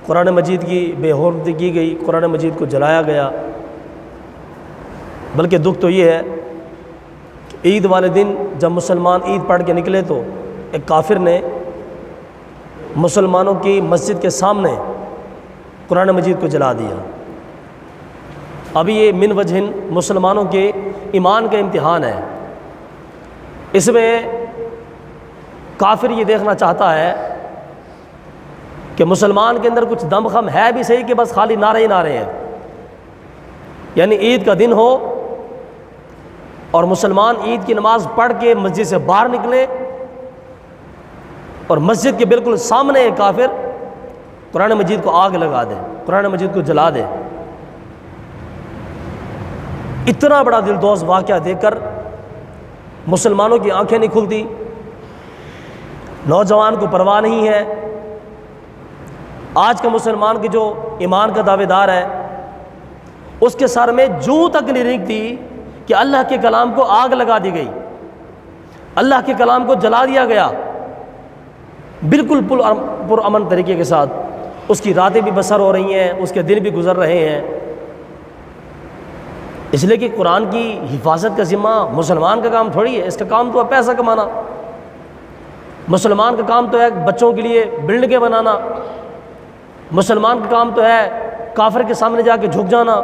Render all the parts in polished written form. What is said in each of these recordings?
قرآن مجید کی بے حرمتی کی گئی، قرآن مجید کو جلایا گیا۔ بلکہ دکھ تو یہ ہے کہ عید والے دن جب مسلمان عید پڑھ کے نکلے تو ایک کافر نے مسلمانوں کی مسجد کے سامنے قرآن مجید کو جلا دیا۔ ابھی یہ من وجہ مسلمانوں کے ایمان کا امتحان ہے۔ اس میں کافر یہ دیکھنا چاہتا ہے کہ مسلمان کے اندر کچھ دم خم ہے بھی صحیح کہ بس خالی نعرے ہی نعرے ہیں، یعنی عید کا دن ہو اور مسلمان عید کی نماز پڑھ کے مسجد سے باہر نکلے اور مسجد کے بالکل سامنے ایک کافر قرآن مجید کو آگ لگا دے، قرآن مجید کو جلا دے۔ اتنا بڑا دلدوز واقعہ دیکھ کر مسلمانوں کی آنکھیں نہیں کھلتی، نوجوان کو پرواہ نہیں ہے۔ آج کا مسلمان کی جو ایمان کا دعوے دار ہے اس کے سر میں جوں تک نہیں رینگتی کہ اللہ کے کلام کو آگ لگا دی گئی، اللہ کے کلام کو جلا دیا گیا، بالکل پرامن طریقے کے ساتھ اس کی راتیں بھی بسر ہو رہی ہیں، اس کے دن بھی گزر رہے ہیں۔ اس لیے کہ قرآن کی حفاظت کا ذمہ مسلمان کا کام تھوڑی ہے، اس کا کام تو ہے پیسہ کمانا، مسلمان کا کام تو ہے بچوں کے لیے بلڈنگیں بنانا، مسلمان کا کام تو ہے کافر کے سامنے جا کے جھک جانا،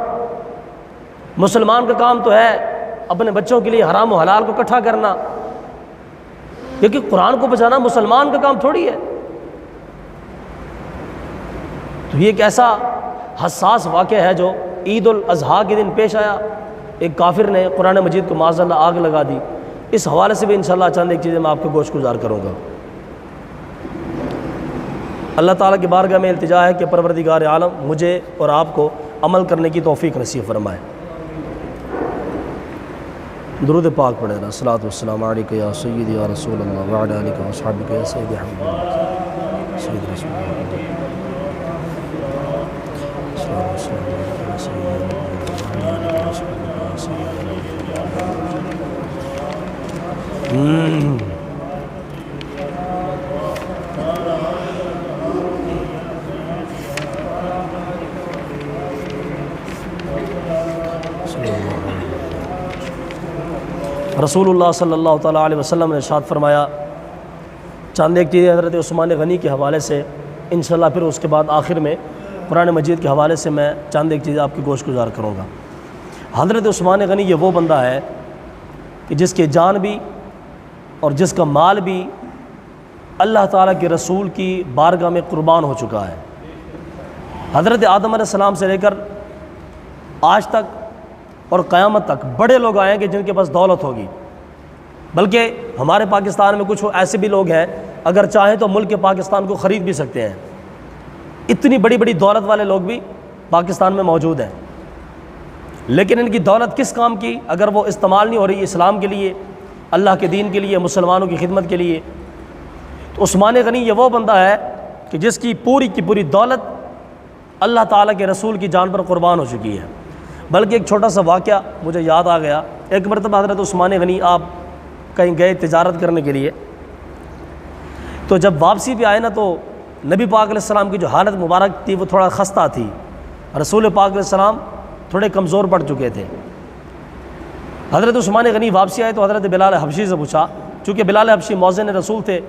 مسلمان کا کام تو ہے اپنے بچوں کے لیے حرام و حلال کو اکٹھا کرنا، کیونکہ قرآن کو بچانا مسلمان کا کام تھوڑی ہے۔ تو یہ ایک ایسا حساس واقعہ ہے جو عید الاضحیٰ کے دن پیش آیا، ایک کافر نے قرآن مجید کو معاذ اللہ آگ لگا دی۔ اس حوالے سے بھی انشاءاللہ چند ایک چیزیں میں آپ کو گوش گزار کروں گا۔ اللہ تعالیٰ کی بارگاہ میں التجا ہے کہ پروردگار عالم مجھے اور آپ کو عمل کرنے کی توفیق نصیب فرمائے۔ درود پاک پڑھے نا، صلاۃ والسلام علیکہ یا سیدی یا رسول اللہ وعلی آلہ و اصحابہ یا سیدی حبیب اللہ سید رسول اللہ۔ رسول اللہ صلی اللہ تعالیٰ علیہ وسلم نے ارشاد فرمایا، چند ایک چیزیں حضرت عثمان غنی کے حوالے سے انشاءاللہ، پھر اس کے بعد آخر میں قرآن مجید کے حوالے سے میں چند ایک چیزیں آپ کی گوش گزار کروں گا۔ حضرت عثمان غنی یہ وہ بندہ ہے کہ جس کی جان بھی اور جس کا مال بھی اللہ تعالیٰ کے رسول کی بارگاہ میں قربان ہو چکا ہے۔ حضرت آدم علیہ السلام سے لے کر آج تک اور قیامت تک بڑے لوگ آئیں گے جن کے پاس دولت ہوگی، بلکہ ہمارے پاکستان میں کچھ ایسے بھی لوگ ہیں اگر چاہیں تو ملک پاکستان کو خرید بھی سکتے ہیں، اتنی بڑی بڑی دولت والے لوگ بھی پاکستان میں موجود ہیں، لیکن ان کی دولت کس کام کی اگر وہ استعمال نہیں ہو رہی اسلام کے لیے، اللہ کے دین کے لیے، مسلمانوں کی خدمت کے لیے۔ تو عثمان غنی یہ وہ بندہ ہے کہ جس کی پوری دولت اللہ تعالیٰ کے رسول کی جان پر قربان ہو چکی ہے۔ بلکہ ایک چھوٹا سا واقعہ مجھے یاد آ گیا، ایک مرتبہ حضرت عثمان غنی آپ کہیں گئے تجارت کرنے کے لیے، تو جب واپسی پہ آئے نا تو نبی پاک علیہ السلام کی جو حالت مبارک تھی وہ تھوڑا خستہ تھی، رسول پاک علیہ السلام تھوڑے کمزور پڑ چکے تھے۔ حضرت عثمان غنی واپسی آئے تو حضرت بلال حبشی سے پوچھا، چونکہ بلال حبشی مؤذن رسول تھے،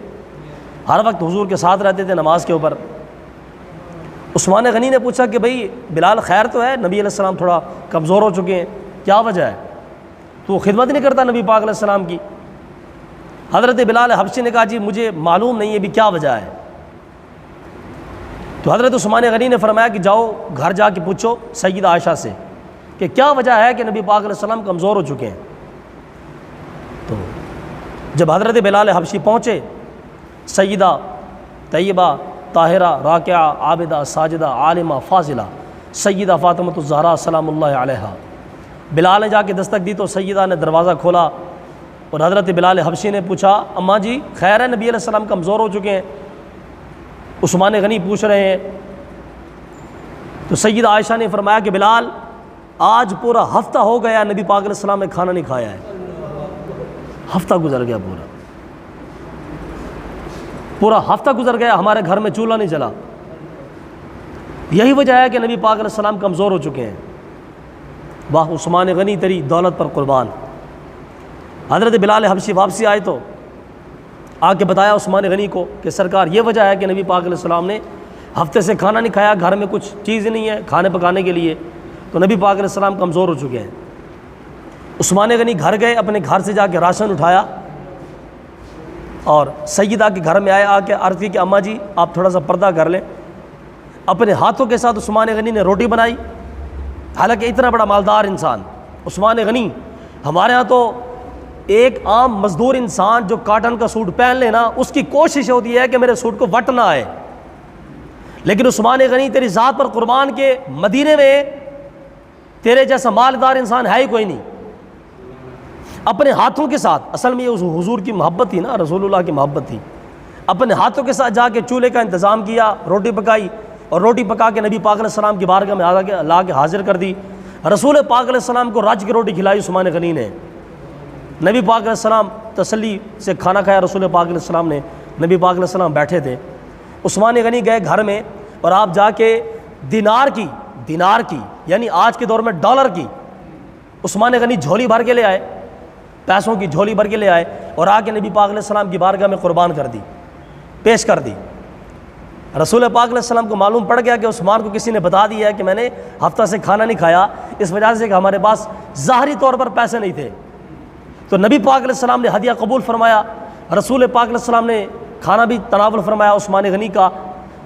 ہر وقت حضور کے ساتھ رہتے تھے نماز کے اوپر۔ عثمان غنی نے پوچھا کہ بھئی بلال خیر تو ہے، نبی علیہ السلام تھوڑا کمزور ہو چکے ہیں، کیا وجہ ہے؟ تو وہ خدمت نہیں کرتا نبی پاک علیہ السلام کی؟ حضرت بلال حبشی نے کہا جی مجھے معلوم نہیں ہے بھی کیا وجہ ہے۔ تو حضرت عثمان غنی نے فرمایا کہ جاؤ گھر جا کے پوچھو سیدہ عائشہ سے کہ کیا وجہ ہے کہ نبی پاک علیہ السلام کمزور ہو چکے ہیں۔ تو جب حضرت بلال حبشی پہنچے، سیدہ طیبہ طاہرہ راکعہ عابدہ ساجدہ عالمہ فاضلہ سیدہ فاطمۃ الزہرا سلام اللہ علیہا، بلال نے جا کے دستک دی تو سیدہ نے دروازہ کھولا اور حضرت بلال حبشی نے پوچھا اماں جی خیر ہے، نبی علیہ السلام کمزور ہو چکے ہیں؟ عثمان غنی پوچھ رہے ہیں۔ تو سیدہ عائشہ نے فرمایا کہ بلال آج پورا ہفتہ ہو گیا نبی پاک علیہ السلام نے کھانا نہیں کھایا ہے، ہفتہ گزر گیا، پورا ہفتہ گزر گیا، ہمارے گھر میں چولہا نہیں جلا۔ یہی وجہ ہے کہ نبی پاک علیہ السلام کمزور ہو چکے ہیں۔ واہ عثمان غنی تیری دولت پر قربان۔ حضرت بلال حبشی واپسی آئے تو آ کے بتایا عثمان غنی کو کہ سرکار یہ وجہ ہے کہ نبی پاک علیہ السلام نے ہفتے سے کھانا نہیں کھایا، گھر میں کچھ چیز نہیں ہے کھانے پکانے کے لیے، تو نبی پاک علیہ السلام کمزور ہو چکے ہیں۔ عثمان غنی گھر گئے، اپنے گھر سے جا کے راشن اٹھایا اور سیدہ کے گھر میں آئے، آ کے عرض کی کہ اماں جی آپ تھوڑا سا پردہ کر لیں۔ اپنے ہاتھوں کے ساتھ عثمان غنی نے روٹی بنائی، حالانکہ اتنا بڑا مالدار انسان عثمان غنی۔ ہمارے ہاں تو ایک عام مزدور انسان جو کاٹن کا سوٹ پہن لینا، اس کی کوشش ہوتی ہے کہ میرے سوٹ کو وٹ نہ آئے، لیکن عثمان غنی تیری ذات پر قربان کے مدینے میں تیرے جیسا مالدار انسان ہے ہی کوئی نہیں۔ اپنے ہاتھوں کے ساتھ، اصل میں یہ حضور کی محبت تھی نا، رسول اللہ کی محبت تھی، اپنے ہاتھوں کے ساتھ جا کے چولہے کا انتظام کیا، روٹی پکائی اور روٹی پکا کے نبی پاک علیہ السلام کی بارگاہ میں لا کے حاضر کر دی۔ رسول پاک علیہ السلام کو رج کی روٹی کھلائی عثمان غنی نے۔ نبی پاک علیہ السلام تسلی سے کھانا کھایا، رسول پاک علیہ السلام نے۔ نبی پاک علیہ السلام بیٹھے تھے، عثمان غنی گئے گھر میں اور آپ جا کے دینار کی یعنی آج کے دور میں ڈالر کی عثمان غنی جھولی بھر کے لے آئے، پیسوں کی جھولی بھر کے لے آئے اور آ کے نبی پاک علیہ السلام کی بارگاہ میں قربان کر دی، پیش کر دی۔ رسول پاک علیہ السلام کو معلوم پڑ گیا کہ عثمان کو کسی نے بتا دیا ہے کہ میں نے ہفتہ سے کھانا نہیں کھایا، اس وجہ سے کہ ہمارے پاس ظاہری طور پر پیسے نہیں تھے۔ تو نبی پاک علیہ السلام نے ہدیہ قبول فرمایا، رسول پاک علیہ السلام نے کھانا بھی تناول فرمایا عثمان غنی کا۔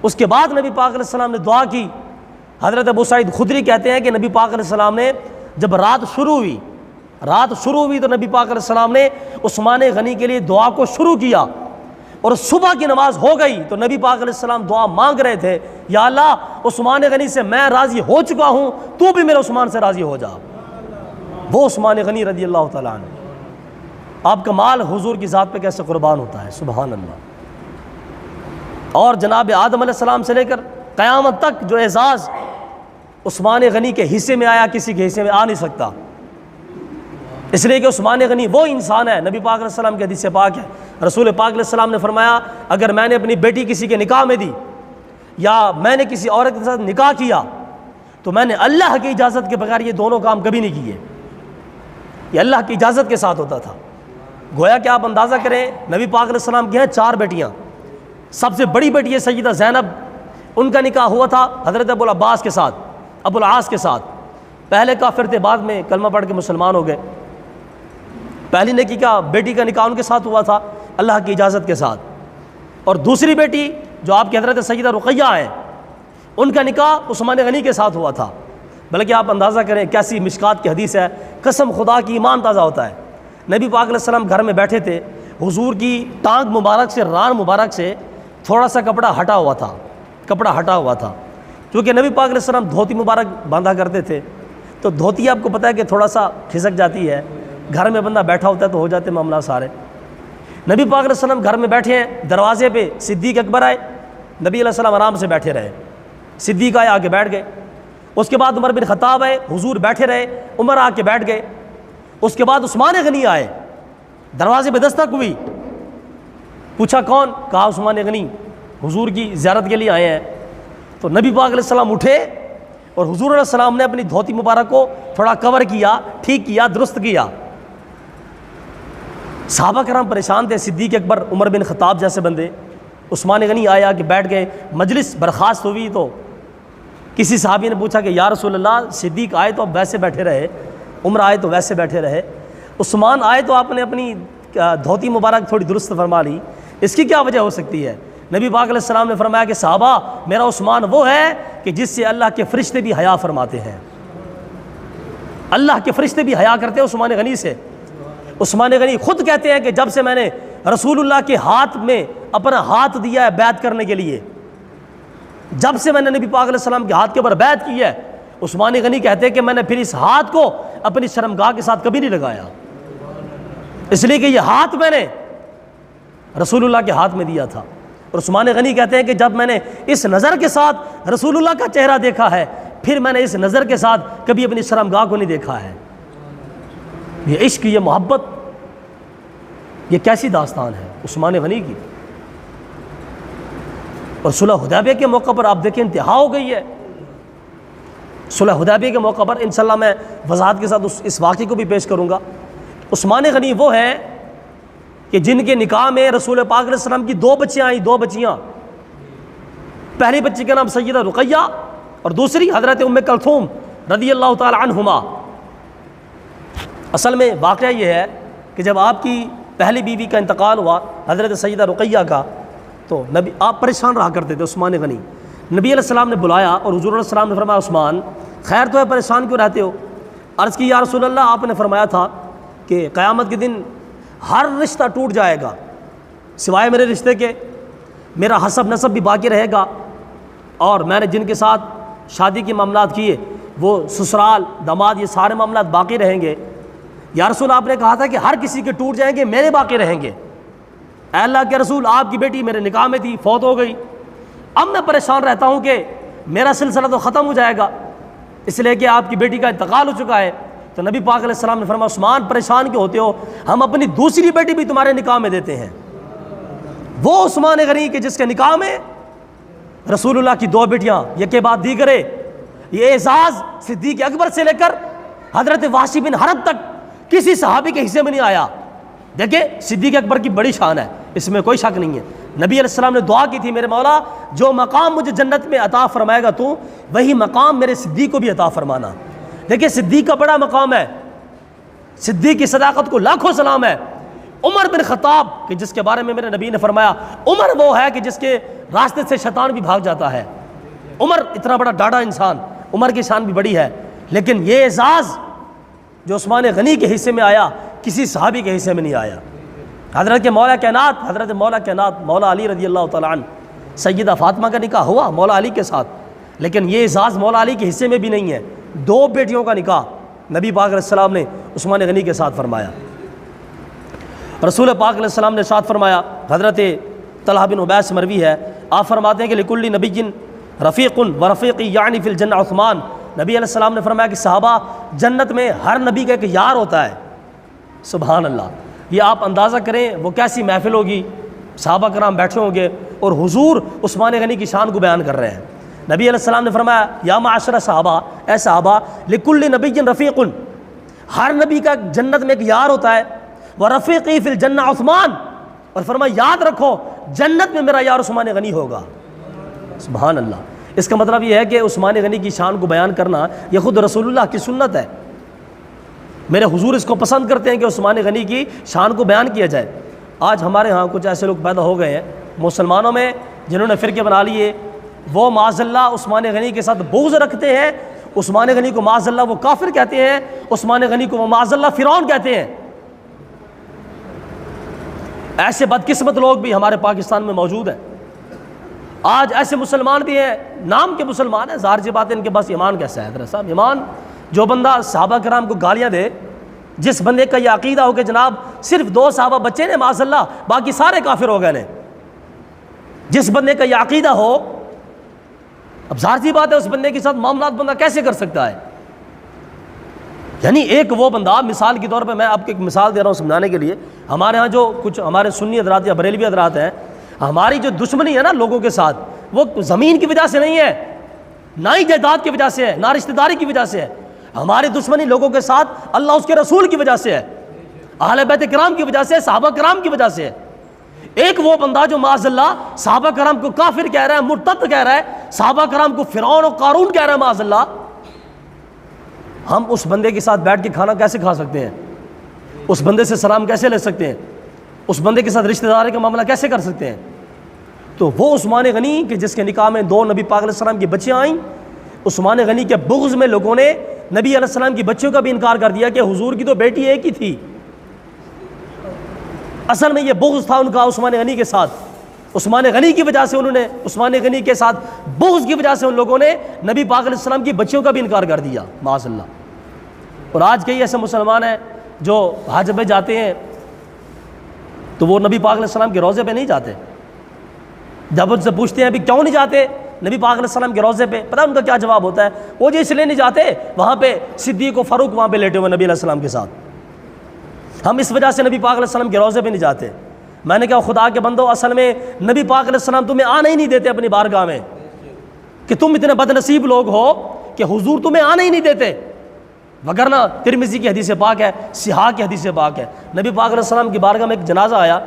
اس کے بعد نبی پاک علیہ السلام نے دعا کی۔ حضرت ابو سعید خدری کہتے ہیں کہ نبی پاک علیہ السلام نے جب رات شروع ہوئی تو نبی پاک علیہ السلام نے عثمان غنی کے لیے دعا کو شروع کیا، اور صبح کی نماز ہو گئی تو نبی پاک علیہ السلام دعا مانگ رہے تھے، یا اللہ عثمان غنی سے میں راضی ہو چکا ہوں، تو بھی میرے عثمان سے راضی ہو جا۔ وہ عثمان غنی رضی اللہ تعالیٰ عنہ۔ آپ کا مال حضور کی ذات پہ کیسے قربان ہوتا ہے، سبحان اللہ۔ اور جناب آدم علیہ السلام سے لے کر قیامت تک جو اعزاز عثمان غنی کے حصے میں آیا، کسی کے حصے میں آ نہیں سکتا، اس لیے کہ عثمان غنی وہ انسان ہے۔ نبی پاک علیہ السلام کی حدیث پاک ہے، رسول پاک علیہ السلام نے فرمایا اگر میں نے اپنی بیٹی کسی کے نکاح میں دی یا میں نے کسی عورت کے ساتھ نکاح کیا تو میں نے اللہ کی اجازت کے بغیر یہ دونوں کام کبھی نہیں کیے، یہ اللہ کی اجازت کے ساتھ ہوتا تھا۔ گویا کہ آپ اندازہ کریں نبی پاک علیہ السلام کی ہیں 4 بیٹیاں، سب سے بڑی بیٹی ہے سیدہ زینب، ان کا نکاح ہوا تھا حضرت ابو العباس کے ساتھ، ابو العاص کے ساتھ۔ پہلے کافر تھے، بعد میں کلمہ پڑھ کے مسلمان ہو گئے۔ پہلی نیکی کا بیٹی کا نکاح ان کے ساتھ ہوا تھا اللہ کی اجازت کے ساتھ، اور دوسری بیٹی جو آپ کی حضرت سیدہ رقیہ ہیں، ان کا نکاح عثمان غنی کے ساتھ ہوا تھا۔ بلکہ آپ اندازہ کریں کیسی مشکات کی حدیث ہے، قسم خدا کی ایمان تازہ ہوتا ہے۔ نبی پاک علیہ السلام گھر میں بیٹھے تھے، حضور کی ٹانگ مبارک سے، ران مبارک سے تھوڑا سا کپڑا ہٹا ہوا تھا، کیونکہ نبی پاک علیہ السلام دھوتی مبارک باندھا کرتے تھے، تو دھوتی آپ کو پتہ ہے کہ تھوڑا سا کھسک جاتی ہے، گھر میں بندہ بیٹھا ہوتا ہے تو ہو جاتے معاملہ سارے۔ نبی پاک علیہ السلام گھر میں بیٹھے ہیں، دروازے پہ صدیق اکبر آئے، نبی علیہ السلام آرام سے بیٹھے رہے، صدیق آئے آ کے بیٹھ گئے۔ اس کے بعد عمر بن خطاب آئے، حضور بیٹھے رہے، عمر آ کے بیٹھ گئے۔ اس کے بعد عثمان غنی آئے، دروازے پہ دستک ہوئی، پوچھا کون؟ کہا عثمان غنی، حضور کی زیارت کے لیے آئے ہیں۔ تو نبی پاک علیہ السلام اٹھے اور حضور علیہ السلام نے اپنی دھوتی مبارک کو تھوڑا کور کیا، ٹھیک کیا، درست کیا۔ صحابہ کرام پریشان تھے، صدیق اکبر، عمر بن خطاب جیسے بندے۔ عثمان غنی آیا کہ بیٹھ گئے، مجلس برخاست ہوئی تو کسی صحابی نے پوچھا کہ یا رسول اللہ، صدیق آئے تو اب ویسے بیٹھے رہے، عمر آئے تو ویسے بیٹھے رہے، عثمان آئے تو آپ نے اپنی دھوتی مبارک تھوڑی درست فرما لی، اس کی کیا وجہ ہو سکتی ہے؟ نبی پاک علیہ السلام نے فرمایا کہ صحابہ، میرا عثمان وہ ہے کہ جس سے اللہ کے فرشتے بھی حیا فرماتے ہیں، اللہ کے فرشتے بھی حیا کرتے ہیں عثمان غنی سے۔ عثمان غنی خود کہتے ہیں کہ جب سے میں نے رسول اللہ کے ہاتھ میں اپنا ہاتھ دیا ہے بیعت کرنے کے لیے، جب سے میں نے نبی پاک علیہ السلام کے ہاتھ کے اوپر بیعت کی ہے، عثمان غنی کہتے ہیں کہ میں نے پھر اس ہاتھ کو اپنی شرمگاہ کے ساتھ کبھی نہیں لگایا، اس لیے کہ یہ ہاتھ میں نے رسول اللہ کے ہاتھ میں دیا تھا۔ اور عثمان غنی کہتے ہیں کہ جب میں نے اس نظر کے ساتھ رسول اللہ کا چہرہ دیکھا ہے، پھر میں نے اس نظر کے ساتھ کبھی اپنی شرمگاہ کو نہیں دیکھا ہے۔ یہ عشق، یہ محبت، یہ کیسی داستان ہے عثمان غنی کی۔ اور صلح حدیبیہ کے موقع پر آپ دیکھیں انتہا ہو گئی ہے، صلح حدیبیہ کے موقع پر انشاءاللہ میں وضاحت کے ساتھ اس واقعے کو بھی پیش کروں گا۔ عثمان غنی وہ ہیں کہ جن کے نکاح میں رسول پاک علیہ السلام کی 2 بچیاں آئیں، 2 بچیاں۔ پہلی بچی کا نام سیدہ رقیہ اور دوسری حضرت ام کلثوم رضی اللہ تعالی عنہما۔ اصل میں واقعہ یہ ہے کہ جب آپ کی پہلی بیوی کا انتقال ہوا حضرت سیدہ رقیہ کا، تو نبی آپ پریشان رہا کرتے تھے عثمان غنی۔ نبی علیہ السلام نے بلایا اور حضور علیہ السلام نے فرمایا عثمان خیر تو ہے، پریشان کیوں رہتے ہو؟ عرض کی یا رسول اللہ، آپ نے فرمایا تھا کہ قیامت کے دن ہر رشتہ ٹوٹ جائے گا سوائے میرے رشتے کے، میرا حسب نسب بھی باقی رہے گا، اور میں نے جن کے ساتھ شادی کے معاملات کیے وہ سسرال داماد یہ سارے معاملات باقی رہیں گے۔ یا رسول آپ نے کہا تھا کہ ہر کسی کے ٹوٹ جائیں گے، میرے باقی رہیں گے۔ اے اللہ کے رسول، آپ کی بیٹی میرے نکاح میں تھی، فوت ہو گئی، اب میں پریشان رہتا ہوں کہ میرا سلسلہ تو ختم ہو جائے گا، اس لیے کہ آپ کی بیٹی کا انتقال ہو چکا ہے۔ تو نبی پاک علیہ السلام نے فرمایا عثمان پریشان کیوں ہوتے ہو، ہم اپنی دوسری بیٹی بھی تمہارے نکاح میں دیتے ہیں۔ وہ عثمان غنی کے جس کے نکاح میں رسول اللہ کی 2 بیٹیاں یک کے بعد دی کرے، یہ اعزاز صدیق اکبر سے لے کر حضرت وحشی بن حرب تک کسی صحابی کے حصے میں نہیں آیا۔ دیکھیں صدیق اکبر کی بڑی شان ہے، اس میں کوئی شک نہیں ہے۔ نبی علیہ السلام نے دعا کی تھی میرے مولا جو مقام مجھے جنت میں عطا فرمائے گا تو وہی مقام میرے صدیق کو بھی عطا فرمانا۔ دیکھیں صدیق کا بڑا مقام ہے، صدیق کی صداقت کو لاکھوں سلام ہے۔ عمر بن خطاب کہ جس کے بارے میں میرے نبی نے فرمایا عمر وہ ہے کہ جس کے راستے سے شیطان بھی بھاگ جاتا ہے۔ عمر اتنا بڑا ڈاڈا انسان، عمر کی شان بھی بڑی ہے، لیکن یہ اعزاز جو عثمان غنی کے حصے میں آیا کسی صحابی کے حصے میں نہیں آیا۔ حضرت کے مولا کائنات حضرت مولا کائنات مولا علی رضی اللہ تعالیٰ عنہ سیدہ فاطمہ کا نکاح ہوا مولا علی کے ساتھ، لیکن یہ اعزاز مولا علی کے حصے میں بھی نہیں ہے۔ 2 بیٹیوں کا نکاح نبی پاک علیہ السلام نے عثمان غنی کے ساتھ فرمایا۔ رسول پاک علیہ السلام نے ارشاد فرمایا، حضرت طلحہ بن عبید سے مروی ہے، آپ فرماتے ہیں کہ لکل نبی رفیق و رفیقی یعنی فی الجنہ عثمان۔ نبی علیہ السلام نے فرمایا کہ صحابہ جنت میں ہر نبی کا ایک یار ہوتا ہے۔ سبحان اللہ، یہ آپ اندازہ کریں وہ کیسی محفل ہوگی، صحابہ کرام بیٹھے ہوں گے اور حضور عثمان غنی کی شان کو بیان کر رہے ہیں۔ نبی علیہ السلام نے فرمایا یا معاشرہ صحابہ، اے صحابہ لکل نبی رفیق، ہر نبی کا جنت میں ایک یار ہوتا ہے، ورفیقی فی الجنہ عثمان، اور فرمایا یاد رکھو جنت میں میرا یار عثمان غنی ہوگا۔ سبحان اللہ، اس کا مطلب یہ ہے کہ عثمان غنی کی شان کو بیان کرنا یہ خود رسول اللہ کی سنت ہے۔ میرے حضور اس کو پسند کرتے ہیں کہ عثمان غنی کی شان کو بیان کیا جائے۔ آج ہمارے ہاں کچھ ایسے لوگ پیدا ہو گئے ہیں مسلمانوں میں جنہوں نے فرقے بنا لیے، وہ معاذ اللہ عثمان غنی کے ساتھ بغض رکھتے ہیں، عثمان غنی کو معاذ اللہ وہ کافر کہتے ہیں، عثمان غنی کو وہ معاذ اللہ فرعون کہتے ہیں۔ ایسے بدقسمت لوگ بھی ہمارے پاکستان میں موجود ہیں۔ آج ایسے مسلمان بھی ہیں، نام کے مسلمان ہیں، ظاہر سی بات ہے ان کے پاس ایمان کیسا ہے حضرت صاحب؟ ایمان جو بندہ صحابہ کرام کو گالیاں دے، جس بندے کا یہ عقیدہ ہو کہ جناب صرف 2 صحابہ بچے نے معاذ اللہ باقی سارے کافر ہو گئے نے، جس بندے کا یہ عقیدہ ہو، اب ظاہر سی بات ہے اس بندے کے ساتھ معاملات بندہ کیسے کر سکتا ہے؟ یعنی ایک وہ بندہ، مثال کے طور پہ میں آپ کو ایک مثال دے رہا ہوں سمجھانے کے لیے، ہمارے ہاں جو کچھ ہمارے سنی حضرات یا بریلوی حضرات ہیں، ہماری جو دشمنی ہے نا لوگوں کے ساتھ، وہ زمین کی وجہ سے نہیں ہے، نہ ہی جائیداد کی وجہ سے ہے، نہ رشتہ داری کی وجہ سے ہے، ہماری دشمنی لوگوں کے ساتھ اللہ اس کے رسول کی وجہ سے ہے، اہل بیت کرام کی وجہ سے، صحابہ کرام کی وجہ سے ہے۔ ایک وہ بندہ جو معاذ اللہ صحابہ کرام کو کافر کہہ رہا ہے، مرتد کہہ رہا ہے، صحابہ کرام کو فرعون اور قارون کہہ رہا ہے معاذ اللہ، ہم اس بندے کے ساتھ بیٹھ کے کھانا کیسے کھا سکتے ہیں؟ اس بندے سے سلام کیسے لے سکتے ہیں؟ اس بندے کے ساتھ رشتہ داری کا معاملہ کیسے کر سکتے ہیں؟ تو وہ عثمان غنی کہ جس کے نکاح میں 2 نبی پاک علیہ السلام کی بچیاں آئیں، عثمان غنی کے بغض میں لوگوں نے نبی علیہ السلام کی بچیوں کا بھی انکار کر دیا کہ حضور کی تو بیٹی ایک ہی تھی۔ اصل میں یہ بغض تھا ان کا عثمان غنی کے ساتھ، عثمان غنی کی وجہ سے انہوں نے، عثمان غنی کے ساتھ بغض کی وجہ سے ان لوگوں نے نبی پاک علیہ السلام کی بچیوں کا بھی انکار کر دیا معاذ اللہ۔ اور آج کئی ایسے مسلمان ہیں جو حج میں جاتے ہیں تو وہ نبی پاک علیہ السلام کے روضے پہ نہیں جاتے، جب ان سے پوچھتے ہیں ابھی کیوں نہیں جاتے نبی پاک علیہ السلام کے روضے پہ، پتہ ان کا کیا جواب ہوتا ہے؟ وہ جو اس لیے نہیں جاتے، وہاں پہ صدیق و فاروق وہاں پہ لیٹے ہوئے نبی علیہ السلام کے ساتھ، ہم اس وجہ سے نبی پاک علیہ السلام کے روضے پہ نہیں جاتے۔ میں نے کہا خدا کے بندو، اصل میں نبی پاک علیہ السلام تمہیں آنے ہی نہیں دیتے اپنی بارگاہ میں، کہ تم اتنے بد نصیب لوگ ہو کہ حضور تمہیں آنے ہی نہیں دیتے، وگرنہ ترمذی کی حدیث پاک ہے، صحاح کی حدیث پاک ہے، نبی پاک علیہ السلام کی بارگاہ میں ایک جنازہ آیا،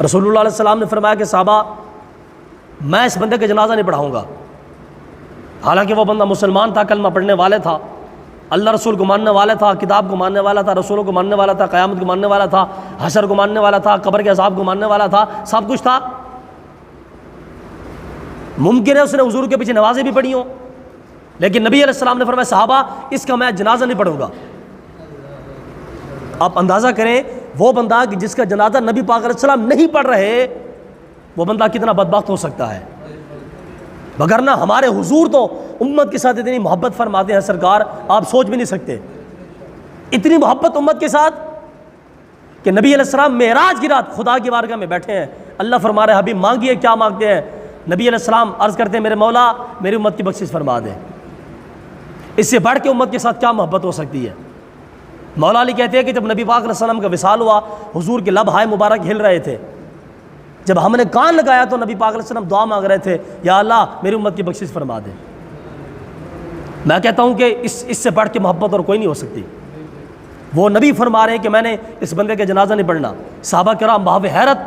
رسول اللہ علیہ السلام نے فرمایا کہ صحابہ میں اس بندے کا جنازہ نہیں پڑھاؤں گا، حالانکہ وہ بندہ مسلمان تھا، کلمہ پڑھنے والے تھا، اللہ رسول کو ماننے والا تھا، کتاب کو ماننے والا تھا، رسولوں کو ماننے والا تھا، قیامت کو ماننے والا تھا، حشر کو ماننے والا تھا، قبر کے عذاب کو ماننے والا تھا، سب کچھ تھا۔ ممکن ہے اس نے حضور کے پیچھے نمازیں بھی پڑھی ہوں، لیکن نبی علیہ السلام نے فرمایا صحابہ اس کا میں جنازہ نہیں پڑھوں گا۔ آپ اندازہ کریں وہ بندہ کہ جس کا جنازہ نبی پاک علیہ السلام نہیں پڑھ رہے، وہ بندہ کتنا بدبخت ہو سکتا ہے۔ وگرنہ ہمارے حضور تو امت کے ساتھ اتنی محبت فرماتے ہیں سرکار، آپ سوچ بھی نہیں سکتے، اتنی محبت امت کے ساتھ کہ نبی علیہ السلام معراج کی رات خدا کی بارگاہ میں بیٹھے ہیں، اللہ فرما رہے حبیب مانگیے کیا مانگتے ہیں، نبی علیہ السلام عرض کرتے ہیں میرے مولا میری امت کی بخشش فرما دے۔ اس سے بڑھ کے امت کے ساتھ کیا محبت ہو سکتی ہے؟ مولا علی کہتے ہیں کہ جب نبی پاک علیہ السلام کا وصال ہوا، حضور کے لب ہائے مبارک ہل رہے تھے، جب ہم نے کان لگایا تو نبی پاک علیہ السلام دعا مانگ رہے تھے، یا اللہ میری امت کی بخشش فرما دے۔ میں کہتا ہوں کہ اس سے بڑھ کے محبت اور کوئی نہیں ہو سکتی۔ وہ نبی فرما رہے ہیں کہ میں نے اس بندے کا جنازہ نہیں پڑھنا۔ صحابہ کرام بہو حیرت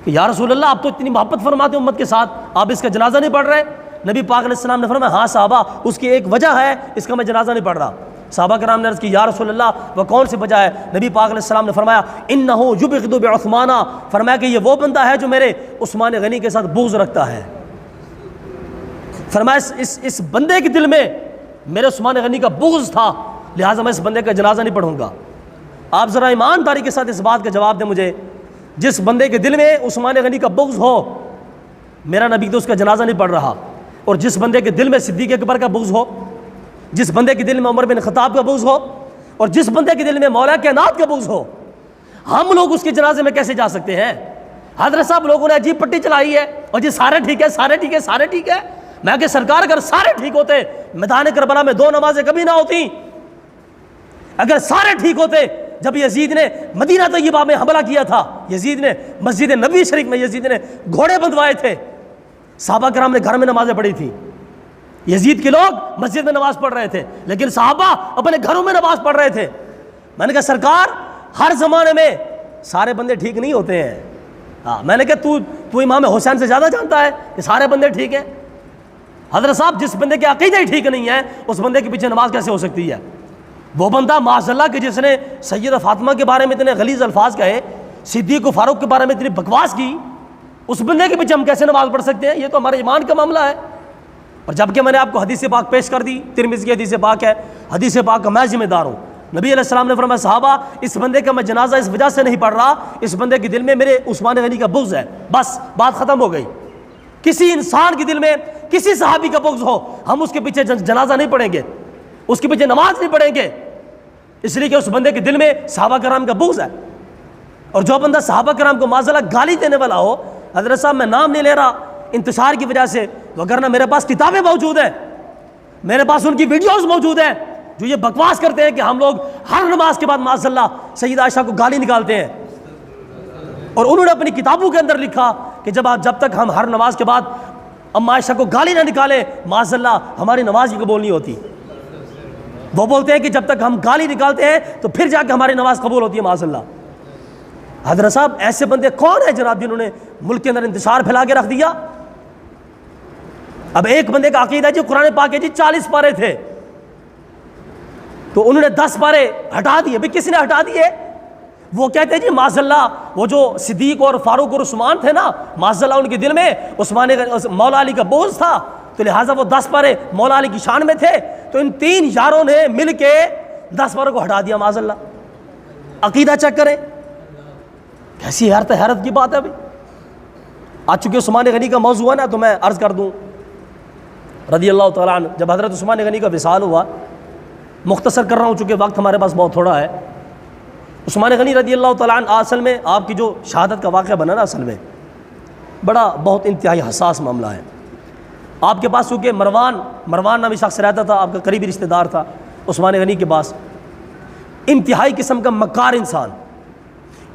کہ یا رسول اللہ آپ تو اتنی محبت فرماتے ہیں امت کے ساتھ، آپ اس کا جنازہ نہیں پڑھ رہے؟ نبی پاک علیہ السلام نے فرمایا ہاں صحابہ اس کی ایک وجہ ہے، اس کا میں جنازہ نہیں پڑھ رہا۔ صحابہ کرام نے عرض کی یا رسول اللہ وہ کون سی وجہ ہے؟ نبی پاک علیہ السلام نے فرمایا انہ یبغض بعثمان، فرمایا کہ یہ وہ بندہ ہے جو میرے عثمان غنی کے ساتھ بغض رکھتا ہے۔ فرمایا اس بندے کے دل میں میرے عثمان غنی کا بغض تھا، لہٰذا میں اس بندے کا جنازہ نہیں پڑھوں گا۔ آپ ذرا ایمانداری کے ساتھ اس بات کا جواب دیں مجھے، جس بندے کے دل میں عثمان غنی کا بغض ہو، میرا نبی تو اس کا جنازہ نہیں پڑھ رہا، اور جس بندے کے دل میں صدیق اکبر کا بغض ہو، جس بندے کے دل میں عمر بن خطاب کا بغض ہو، اور جس بندے کے دل میں مولا کائنات کا بغض ہو، ہم لوگ اس کے جنازے میں کیسے جا سکتے ہیں؟ حضرت صاحب لوگوں نے عجیب پٹی چلائی ہے، اور جی سارے ٹھیک ہے، سارے ٹھیک ہے، سارے ٹھیک ہے۔ میں کہ سرکار اگر سارے ٹھیک ہوتے میدان کربلا میں 2 نمازیں کبھی نہ ہوتی، اگر سارے ٹھیک ہوتے جب یزید نے مدینہ طیبہ میں حملہ کیا تھا، یزید نے مسجد نبوی شریف میں یزید نے گھوڑے بندوائے تھے، صحابہ کرام نے گھر میں نمازیں پڑھی تھی، یزید کے لوگ مسجد میں نماز پڑھ رہے تھے، لیکن صحابہ اپنے گھروں میں نماز پڑھ رہے تھے۔ میں نے کہا سرکار ہر زمانے میں سارے بندے ٹھیک نہیں ہوتے ہیں۔ میں نے کہا تو امام حسین سے زیادہ جانتا ہے کہ سارے بندے ٹھیک ہیں؟ حضرت صاحب جس بندے کے عقیدہ ہی ٹھیک نہیں ہے اس بندے کے پیچھے نماز کیسے ہو سکتی ہے؟ وہ بندہ معاذ اللہ کہ جس نے سیدہ فاطمہ کے بارے میں اتنے غلیظ الفاظ کہے، صدیق و فاروق کے بارے میں اتنی بکواس کی، اس بندے کے پیچھے ہم کیسے نماز پڑھ سکتے ہیں؟ یہ تو ہمارے ایمان کا معاملہ ہے۔ اور جبکہ میں نے آپ کو حدیث پاک پیش کر دی، ترمذی کی حدیث پاک ہے، حدیث پاک کا میں ذمہ دار ہوں۔ نبی علیہ السلام نے فرمایا صحابہ اس بندے کا میں جنازہ اس وجہ سے نہیں پڑھ رہا، اس بندے کے دل میں میرے عثمان غنی کا بغض ہے، بس بات ختم ہو گئی۔ کسی انسان کے دل میں کسی صحابی کا بغض ہو، ہم اس کے پیچھے جنازہ نہیں پڑھیں گے، اس کے پیچھے نماز نہیں پڑھیں گے، اس لیے کہ اس بندے کے دل میں صحابہ کرام کا بغض ہے۔ اور جو بندہ صحابہ کرام کو معاذ اللہ گالی دینے والا ہو، حضرت صاحب میں نام نہیں لے رہا انتشار کی وجہ سے، وگرنہ میرے پاس کتابیں موجود ہیں، میرے پاس ان کی ویڈیوز موجود ہیں جو یہ بکواس کرتے ہیں کہ ہم لوگ ہر نماز کے بعد معاذ اللہ سیدہ عائشہ کو گالی نکالتے ہیں۔ اور انہوں نے اپنی کتابوں کے اندر لکھا کہ جب تک ہم ہر نماز کے بعد اما عائشہ کو گالی نہ نکالیں معاذ اللہ ہماری نماز ہی قبول نہیں ہوتی۔ وہ بولتے ہیں کہ جب تک ہم گالی نکالتے ہیں تو پھر جا کے ہماری نماز قبول ہوتی ہے معاذ اللہ۔ حضرت صاحب ایسے بندے کون ہیں جناب جنہوں نے ملک کے اندر انتشار پھیلا کے رکھ دیا؟ اب ایک بندے کا عقیدہ جی قرآن پاک ہے جی 40 پارے تھے، تو انہوں نے 10 پارے ہٹا دیے۔ بھئی کس نے ہٹا دیے؟ وہ کہتے ہیں جی معاذ اللہ وہ جو صدیق اور فاروق اور عثمان تھے نا، معاذ اللہ ان کے دل میں مولا علی کا بغض تھا، تو لہٰذا وہ 10 پارے مولا علی کی شان میں تھے، تو ان 3 یاروں نے مل کے 10 پاروں کو ہٹا دیا معاذ اللہ۔ عقیدہ چیک کریں، کیسی حیرت کی بات ہے بھائی۔ آج چونکہ عثمان غنی کا موضوع ہے نا تو میں عرض کر دوں رضی اللہ تعالیٰ عنہ، جب حضرت عثمان غنی کا وصال ہوا، مختصر کر رہا ہوں چونکہ وقت ہمارے پاس بہت تھوڑا ہے۔ عثمان غنی رضی اللہ تعالیٰ عنہ اصل میں آپ کی جو شہادت کا واقعہ بنا نا، اصل میں بہت انتہائی حساس معاملہ ہے۔ آپ کے پاس چونکہ مروان نامی شخص رہتا تھا، آپ کا قریبی رشتہ دار تھا عثمان غنی کے پاس، انتہائی قسم کا مکار انسان۔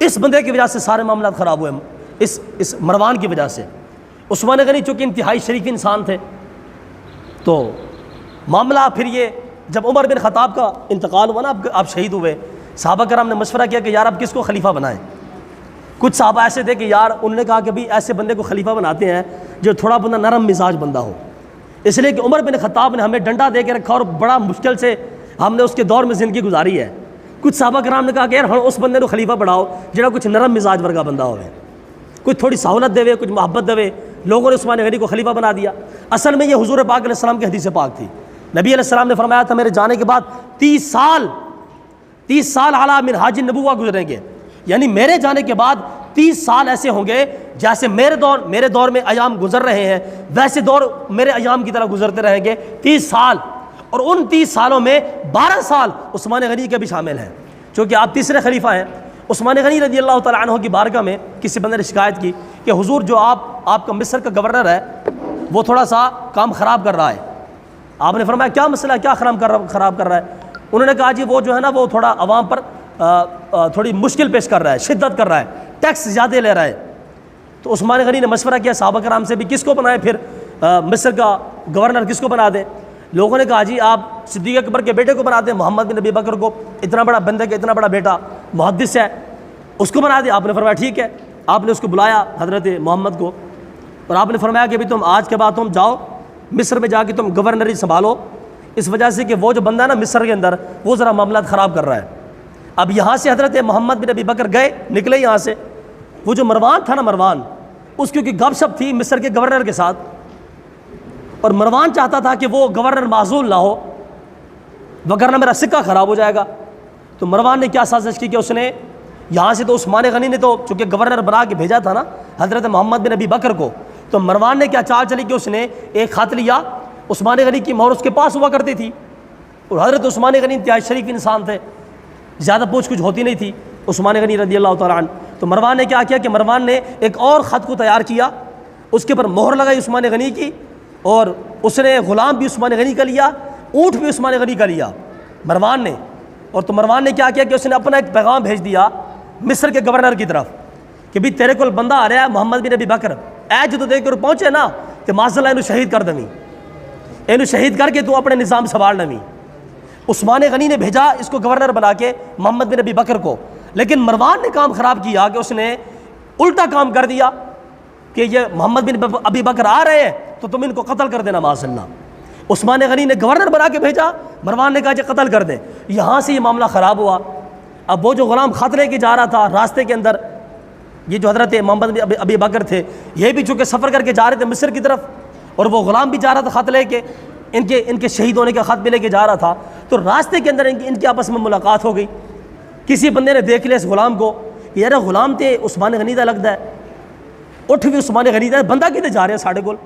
اس بندے کی وجہ سے سارے معاملات خراب ہوئے، اس مروان کی وجہ سے۔ عثمان غنی چونکہ انتہائی شریف انسان تھے، تو معاملہ پھر یہ جب عمر بن خطاب کا انتقال ہوا نا، آپ شہید ہوئے، صحابہ کرام نے مشورہ کیا کہ یار اب کس کو خلیفہ بنائیں. کچھ صحابہ ایسے تھے کہ یار انہوں نے کہا کہ بھی ایسے بندے کو خلیفہ بناتے ہیں جو تھوڑا بندہ نرم مزاج بندہ ہو، اس لیے کہ عمر بن خطاب نے ہمیں ڈنڈا دے کے رکھا اور بڑا مشکل سے ہم نے اس کے دور میں زندگی گزاری ہے. کچھ صحابہ کرام نے کہا کہ یار ہم اس بندے کو خلیفہ بناؤ جہاں کچھ نرم مزاج ورگا بندہ ہوئے، کچھ تھوڑی سہولت دے، کچھ محبت دے. لوگوں نے عثمان غنی کو خلیفہ بنا دیا. اصل میں یہ حضور پاک علیہ السلام کی حدیث پاک تھی. نبی علیہ السلام نے فرمایا تھا میرے جانے کے بعد 30 سال اعلیٰ منہاج النبوہ گزریں گے، یعنی میرے جانے کے بعد 30 سال ایسے ہوں گے جیسے میرے دور میں ایام گزر رہے ہیں ویسے دور میرے ایام کی طرح گزرتے رہیں گے. 30 سال، اور ان 30 سالوں میں 12 سال عثمان غنی کے بھی شامل ہیں، چونکہ آپ تیسرے خلیفہ ہیں. عثمان غنی رضی اللہ تعالیٰ عنہ کی بارگاہ میں کسی بندے نے شکایت کی کہ حضور جو آپ کا مصر کا گورنر ہے وہ تھوڑا سا کام خراب کر رہا ہے. آپ نے فرمایا کیا مسئلہ ہے، کیا خراب کر رہا ہے؟ انہوں نے کہا جی وہ جو ہے نا وہ تھوڑا عوام پر تھوڑی مشکل پیش کر رہا ہے، شدت کر رہا ہے، ٹیکس زیادہ لے رہا ہے. تو عثمان غنی نے مشورہ کیا صحابہ کرام سے بھی کس کو بنائے پھر مصر کا گورنر کس کو بنا دیں؟ لوگوں نے کہا جی آپ صدیق اکبر کے بیٹے کو بنا دیں، محمد بن ابی بکر کو، اتنا بڑا بندہ کہ اتنا بڑا بیٹا محدث ہے اس کو بنا دیں. آپ نے فرمایا ٹھیک ہے. آپ نے اس کو بلایا حضرت محمد کو اور آپ نے فرمایا کہ بھی تم آج کے بعد تم جاؤ مصر میں جا کے تم گورنری سنبھالو، اس وجہ سے کہ وہ جو بندہ ہے نا مصر کے اندر وہ ذرا معاملات خراب کر رہا ہے. اب یہاں سے حضرت محمد بن ابی بکر گئے، نکلے یہاں سے. وہ جو مروان تھا نا، مروان اس کی گپ شپ تھی مصر کے گورنر کے ساتھ، اور مروان چاہتا تھا کہ وہ گورنر معزول نہ ہو وگرنہ میرا سکہ خراب ہو جائے گا. تو مروان نے کیا سازش کی کہ اس نے یہاں سے تو عثمان غنی نے تو چونکہ گورنر بنا کے بھیجا تھا نا حضرت محمد بن ابی بکر کو، تو مروان نے کیا چال چلی کہ اس نے ایک خط لیا. عثمان غنی کی مہر اس کے پاس ہوا کرتی تھی اور حضرت عثمان غنی انتہائی شریف انسان تھے، زیادہ پوچھ کچھ ہوتی نہیں تھی عثمان غنی رضی اللہ تعالیٰ عنہ. تو مروان نے کیا کیا کہ مروان نے ایک اور خط کو تیار کیا، اس کے اوپر مہر لگائی عثمان غنی کی، اور اس نے غلام بھی عثمان غنی کا لیا، اونٹ بھی عثمان غنی کا لیا مروان نے. اور تو مروان نے کیا کیا کہ اس نے اپنا ایک پیغام بھیج دیا مصر کے گورنر کی طرف کہ بھی تیرے کو بندہ آ رہا ہے محمد بن ابی بکر، اے جدو دیکھ کر پہنچے نا کہ معذاللہ انہوں شہید کر دیں، انہوں شہید کر کے تو اپنے نظام سنبھال لیں. عثمان غنی نے بھیجا اس کو گورنر بنا کے محمد بن ابی بکر کو، لیکن مروان نے کام خراب کیا کہ اس نے الٹا کام کر دیا کہ یہ محمد بن ابی بکر آ رہے ہیں تو تم ان کو قتل کر دینا معاذ اللہ. عثمان غنی نے گورنر بنا کے بھیجا، مروان نے کہا کہ قتل کر دیں. یہاں سے یہ معاملہ خراب ہوا. اب وہ جو غلام خط لے کے جا رہا تھا راستے کے اندر، یہ جو حضرت محمد بن ابی بکر تھے یہ بھی چونکہ سفر کر کے جا رہے تھے مصر کی طرف، اور وہ غلام بھی جا رہا تھا خط لے کے، ان کے شہید ہونے کا خط بھی لے کے جا رہا تھا. تو راستے کے اندر ان کی آپس میں ملاقات ہو گئی. کسی بندے نے دیکھ لیا اس غلام کو، یار غلام تے عثمان غنی دا لگتا ہے، اٹھ بھی عثمان غنی دا، بندہ کتے جا رہے ہیں ساڑھے کول،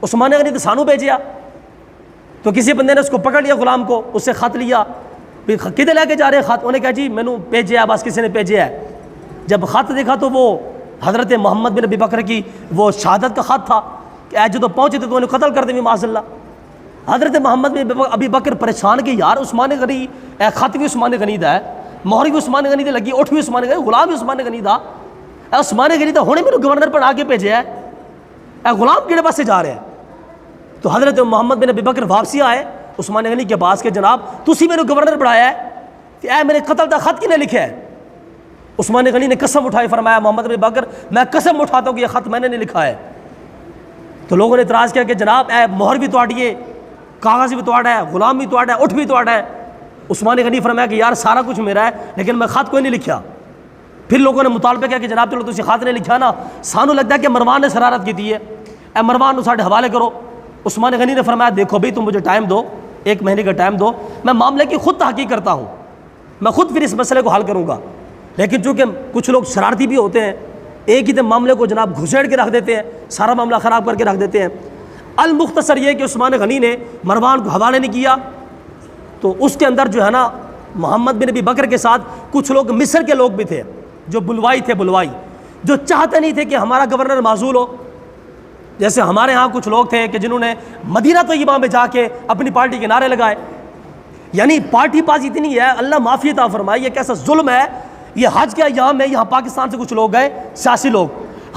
عثمان غنی تو سانو بھیجیا. تو کسی بندے نے اس کو پکڑ لیا غلام کو، اس سے خط لیا، کدے لے کے جا رہے ہیں خط؟ انہوں نے کہا جی مینوں بھیجیا، بس کسی نے بھیجیا ہے. جب خط دیکھا تو وہ حضرت محمد بن ابی بکر کی وہ شہادت کا خط تھا کہ اے جدو پہنچے تھے تو انہیں قتل کر دیں معاذ اللہ. حضرت محمد بن ابی بکر پریشان کہ یار عثمان غنی، اے خط بھی عثمان غنی دا ہے، مہر بھی عثمان غنی دے لگی، اٹھ بھی عثمان غنی، غلام بھی عثمان غنی دا، اے عثمان غنی دا ہونے میرے گورنر پر آ کے بھیجا ہے، اے غلام کہڑے پاسے جا رہے ہیں؟ تو حضرت محمد بن ابی بکر واپسی آئے عثمان غنی کے پاس کہ جناب تسی میرے گورنر بڑھایا ہے کہ اے میرے قتل دا خط کنے لکھا ہے؟ عثمان غنی نے قسم اٹھائی، فرمایا محمد بن ابی بکر میں قسم اٹھاتا ہوں کہ یہ خط میں نے نہیں لکھا ہے. تو لوگوں نے اعتراض کیا کہ جناب اے مہر بھی تواڈی ہے، کاغذ بھی تواڈا ہے، غلام بھی تواڈا ہے، اٹھ بھی تواڈا ہے. عثمان غنی فرمایا کہ یار سارا کچھ میرا ہے لیکن میں خط کوئی نہیں لکھا. پھر لوگوں نے مطالبہ کیا کہ جناب چلو تسی خط نہیں لکھا نا، سانو لگتا ہے کہ مروان نے شرارت کی ہے، اے مروان کو ساڈے حوالے کرو. عثمان غنی نے فرمایا دیکھو بھائی تم مجھے ٹائم دو، 1 مہینے کا ٹائم دو، میں معاملے کی خود تحقیق کرتا ہوں، میں خود پھر اس مسئلے کو حل کروں گا. لیکن چونکہ کچھ لوگ شرارتی بھی ہوتے ہیں، ایک ہی دن معاملے کو جناب گھسیڑ کے رکھ دیتے ہیں، سارا معاملہ خراب کر کے رکھ دیتے ہیں. المختصر یہ کہ عثمان غنی نے مروان کو حوالے نہیں کیا. تو اس کے اندر جو ہے نا محمد بن ابی بکر کے ساتھ کچھ لوگ مصر کے لوگ بھی تھے جو بلوائی تھے، بلوائی جو چاہتے نہیں تھے کہ ہمارا گورنر معزول ہو. جیسے ہمارے ہاں کچھ لوگ تھے کہ جنہوں نے مدینہ طیبہ میں جا کے اپنی پارٹی کے نعرے لگائے. یعنی پارٹی بازی اتنی ہے، اللہ معافی عطا فرمائے، یہ کیسا ظلم ہے. یہ حج کے ایام میں یہاں پاکستان سے کچھ لوگ گئے سیاسی لوگ،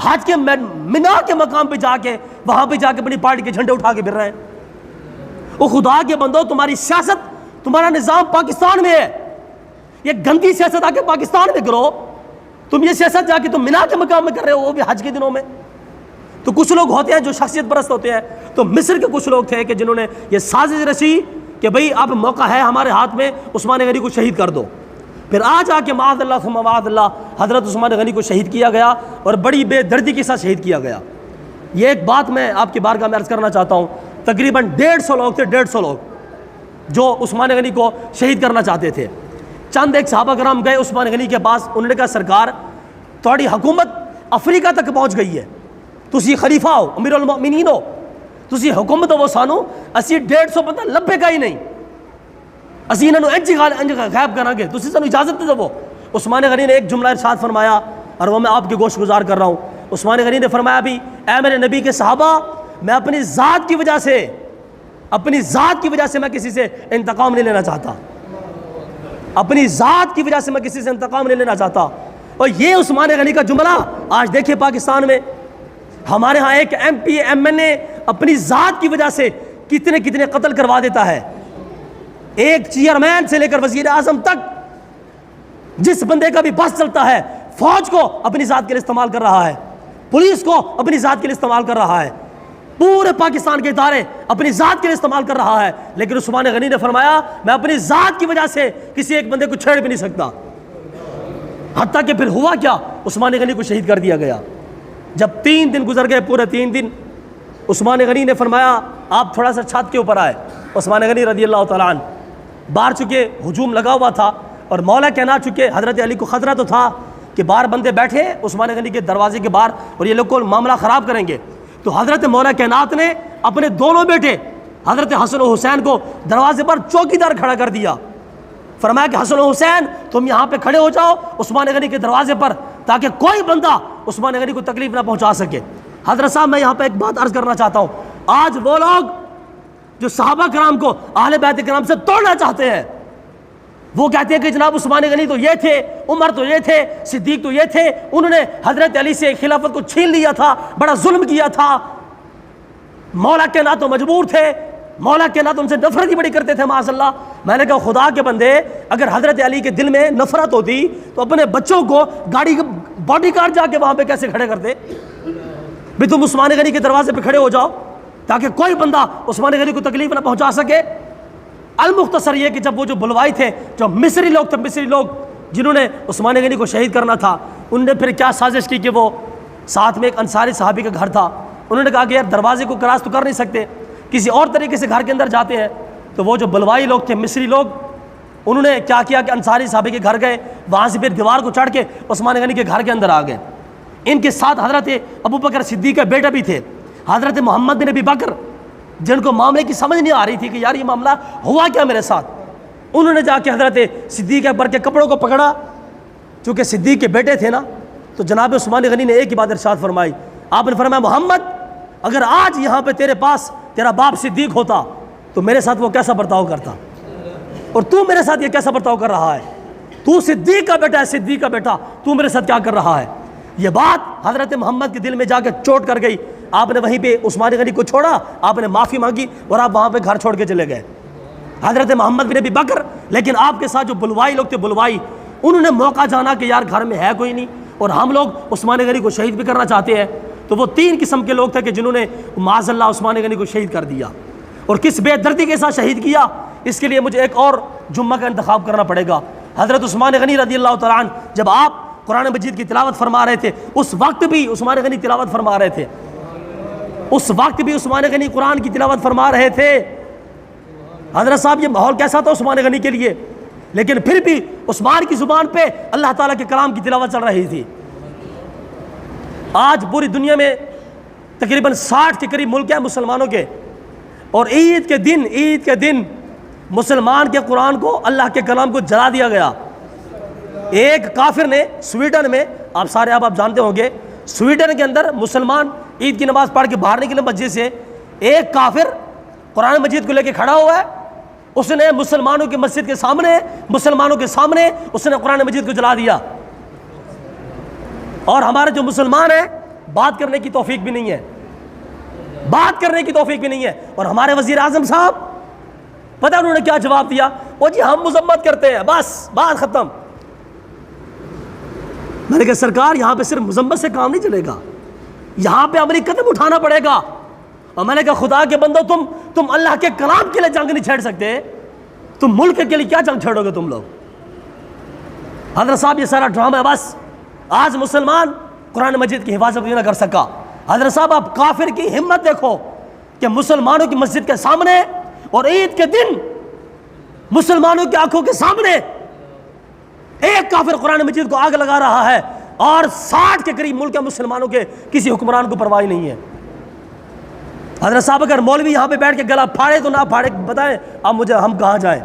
حج کے مینا کے مقام پہ جا کے وہاں پہ جا کے اپنی پارٹی کے جھنڈے اٹھا کے پھر رہے ہیں. وہ خدا کے بندو تمہاری سیاست تمہارا نظام پاکستان میں ہے، یہ گندی سیاست آ کے پاکستان میں کرو. تم یہ سیاست جا کے تم مینا کے مقام میں کر رہے ہو، وہ بھی حج کے دنوں میں. تو کچھ لوگ ہوتے ہیں جو شخصیت پرست ہوتے ہیں. تو مصر کے کچھ لوگ تھے کہ جنہوں نے یہ سازش رچی کہ بھئی اب موقع ہے ہمارے ہاتھ میں، عثمان غنی کو شہید کر دو. پھر آج آ کے معاذ اللہ ثم معاذ اللہ حضرت عثمان غنی کو شہید کیا گیا، اور بڑی بے دردی کے ساتھ شہید کیا گیا. یہ ایک بات میں آپ کی بارگاہ میں عرض کرنا چاہتا ہوں، تقریباً 150 لوگ تھے، 150 لوگ جو عثمان غنی کو شہید کرنا چاہتے تھے. چند ایک صحابہ کرام گئے عثمان غنی کے پاس، انہوں نے کہا سرکار تھوڑی حکومت افریقہ تک پہنچ گئی ہے، تسی خلیفہ ہو، امیر المؤمنین ہو، تسی حکومت ہو وہ سانو، اسی 150 بندہ لبے کا ہی نہیں، اسی انہوں نے غائب کریں گے، تسی سانو اجازت دے دو. عثمان غنی نے ایک جملہ ارشاد فرمایا اور وہ میں آپ کے گوش گزار کر رہا ہوں. عثمان غنی نے فرمایا بھی اے میرے نبی کے صحابہ، میں اپنی ذات کی وجہ سے میں کسی سے انتقام نہیں لینا چاہتا، اپنی ذات کی وجہ سے میں کسی سے انتقام نہیں لینا چاہتا. اور یہ عثمان غنی کا جملہ آج دیکھیں پاکستان میں ہمارے ہاں ایک ایم پی ایم این اے اپنی ذات کی وجہ سے کتنے کتنے قتل کروا دیتا ہے. ایک چیئرمین سے لے کر وزیر اعظم تک جس بندے کا بھی بس چلتا ہے، فوج کو اپنی ذات کے لیے استعمال کر رہا ہے، پولیس کو اپنی ذات کے لیے استعمال کر رہا ہے، پورے پاکستان کے ادارے اپنی ذات کے لیے استعمال کر رہا ہے. لیکن عثمان غنی نے فرمایا میں اپنی ذات کی وجہ سے کسی ایک بندے کو چھیڑ بھی نہیں سکتا. حتیٰ کہ پھر ہوا کیا، عثمان غنی کو شہید کر دیا گیا. جب 3 دن گزر گئے، پورے 3 دن، عثمان غنی نے فرمایا آپ تھوڑا سا چھت کے اوپر آئے. عثمان غنی رضی اللہ تعالیٰ عنہ باہر چکے ہجوم لگا ہوا تھا، اور مولا کہنا چکے حضرت علی کو خطرہ تو تھا کہ باہر بندے بیٹھے عثمان غنی کے دروازے کے باہر اور یہ لوگ کو معاملہ خراب کریں گے. تو حضرت مولا کائنات نے اپنے دونوں بیٹے حضرت حسن و حسین کو دروازے پر چوکیدار کھڑا کر دیا. فرمایا کہ حسن و حسین تم یہاں پہ کھڑے ہو جاؤ عثمان غنی کے دروازے پر، تاکہ کوئی بندہ عثمان غنی کو تکلیف نہ پہنچا سکے. حضرت صاحب میں یہاں پہ ایک بات عرض کرنا چاہتا ہوں، آج وہ لوگ جو صحابہ کرام کو اہل بیت کرام سے توڑنا چاہتے ہیں، وہ کہتے ہیں کہ جناب عثمان غنی تو یہ تھے، عمر تو یہ تھے، صدیق تو یہ تھے، انہوں نے حضرت علی سے خلافت کو چھین لیا تھا، بڑا ظلم کیا تھا، مولا کے نہ تو مجبور تھے، مولا کے نہ تو ان سے نفرت ہی بڑی کرتے تھے معاذ اللہ. میں نے کہا خدا کے بندے، اگر حضرت علی کے دل میں نفرت ہوتی تو اپنے بچوں کو گاڑی باڈی گارڈ جا کے وہاں پہ کیسے کھڑے کرتے بھی تم عثمان غنی کے دروازے پہ کھڑے ہو جاؤ تاکہ کوئی بندہ عثمان غنی کو تکلیف نہ پہنچا سکے. المختصر یہ کہ جب وہ جو بلوائی تھے، جو مصری لوگ تھے، مصری لوگ جنہوں نے عثمان غنی کو شہید کرنا تھا، انہوں نے پھر کیا سازش کی کہ وہ ساتھ میں ایک انصاری صحابی کا گھر تھا، انہوں نے کہا کہ یار دروازے کو کراس تو کر نہیں سکتے، کسی اور طریقے سے گھر کے اندر جاتے ہیں. تو وہ جو بلوائی لوگ تھے، مصری لوگ، انہوں نے کیا کیا کہ انصاری صحابی کے گھر گئے، وہاں سے پھر دیوار کو چڑھ کے عثمان غنی کے گھر کے اندر آ گئے. ان کے ساتھ حضرت ابو بکر صدیق کے بیٹا بھی تھے، حضرت محمد بن ابی بکر، جن کو معاملے کی سمجھ نہیں آ رہی تھی کہ یار یہ معاملہ ہوا کیا میرے ساتھ. انہوں نے جا کے حضرت صدیق اکبر کے کپڑوں کو پکڑا، چونکہ صدیق کے بیٹے تھے نا. تو جناب عثمان غنی نے ایک ہی بات ارشاد فرمائی، آپ نے فرمایا محمد اگر آج یہاں پہ تیرے پاس تیرا باپ صدیق ہوتا تو میرے ساتھ وہ کیسا برتاؤ کرتا، اور تو میرے ساتھ یہ کیسا برتاؤ کر رہا ہے، تو صدیق کا بیٹا ہے، صدیق کا بیٹا، تو میرے ساتھ کیا کر رہا ہے. یہ بات حضرت محمد کے دل میں جا کے چوٹ کر گئی. آپ نے وہیں پہ عثمان غنی کو چھوڑا، آپ نے معافی مانگی اور آپ وہاں پہ گھر چھوڑ کے چلے گئے. حضرت محمد بن ابی بکر، لیکن آپ کے ساتھ جو بلوائی لوگ تھے، بلوائی، انہوں نے موقع جانا کہ یار گھر میں ہے کوئی نہیں اور ہم لوگ عثمان غنی کو شہید بھی کرنا چاہتے ہیں. تو وہ 3 قسم کے لوگ تھے کہ جنہوں نے معاذ اللہ عثمان غنی کو شہید کر دیا. اور کس بے دردی کے ساتھ شہید کیا، اس کے لیے مجھے ایک اور جمعہ کا انتخاب کرنا پڑے گا. حضرت عثمان غنی رضی اللہ تعالیٰ عنہ جب آپ قرآن مجید کی تلاوت فرما رہے تھے، اس وقت بھی عثمان غنی تلاوت فرما رہے تھے، اس وقت بھی عثمان غنی قرآن کی تلاوت فرما رہے تھے. حضرت صاحب یہ ماحول کیسا تھا عثمان غنی کے لیے، لیکن پھر بھی عثمان کی زبان پہ اللہ تعالیٰ کے کلام کی تلاوت چل رہی تھی. آج پوری دنیا میں تقریباً 60 کے قریب ملک ہیں مسلمانوں کے، اور عید کے دن مسلمان کے قرآن کو، اللہ کے کلام کو جلا دیا گیا. ایک کافر نے سویڈن میں، آپ سارے آپ جانتے ہوں گے، سویڈن کے اندر مسلمان عید کی نماز پڑھ کے باہر نکلے مسجد سے، ایک کافر قرآن مجید کو لے کے کھڑا ہوا ہے، اس نے مسلمانوں کی مسجد کے سامنے، مسلمانوں کے سامنے اس نے قرآن مجید کو جلا دیا. اور ہمارے جو مسلمان ہیں بات کرنے کی توفیق بھی نہیں ہے، بات کرنے کی توفیق بھی نہیں ہے. اور ہمارے وزیر اعظم صاحب پتہ انہوں نے کیا جواب دیا؟ وہ جی ہم مذمت کرتے ہیں، بس بات ختم۔ میں نے کہا سرکار یہاں پہ صرف مذمت سے کام نہیں چلے گا، یہاں پہ عملی قدم اٹھانا پڑے گا۔ اور میں نے کہا خدا کے بندو تم اللہ کے کلام کے لیے جنگ نہیں چھیڑ سکتے، تم ملک کے لیے کیا جنگ چھیڑو گے تم لوگ؟ حضرت صاحب یہ سارا ڈرامہ ہے بس۔ آج مسلمان قرآن مجید کی حفاظت نہیں کر سکا۔ حضرت صاحب آپ کافر کی ہمت دیکھو کہ مسلمانوں کی مسجد کے سامنے اور عید کے دن مسلمانوں کی آنکھوں کے سامنے ایک کافر قرآن مجید کو آگ لگا رہا ہے، اور 60 کے قریب ملک کے مسلمانوں کے کسی حکمران کو پرواہ نہیں ہے۔ حضرت صاحب اگر مولوی یہاں پہ بیٹھ کے گلا پھاڑے تو نہ پھاڑے، بتائیں اب ہم کہاں جائیں؟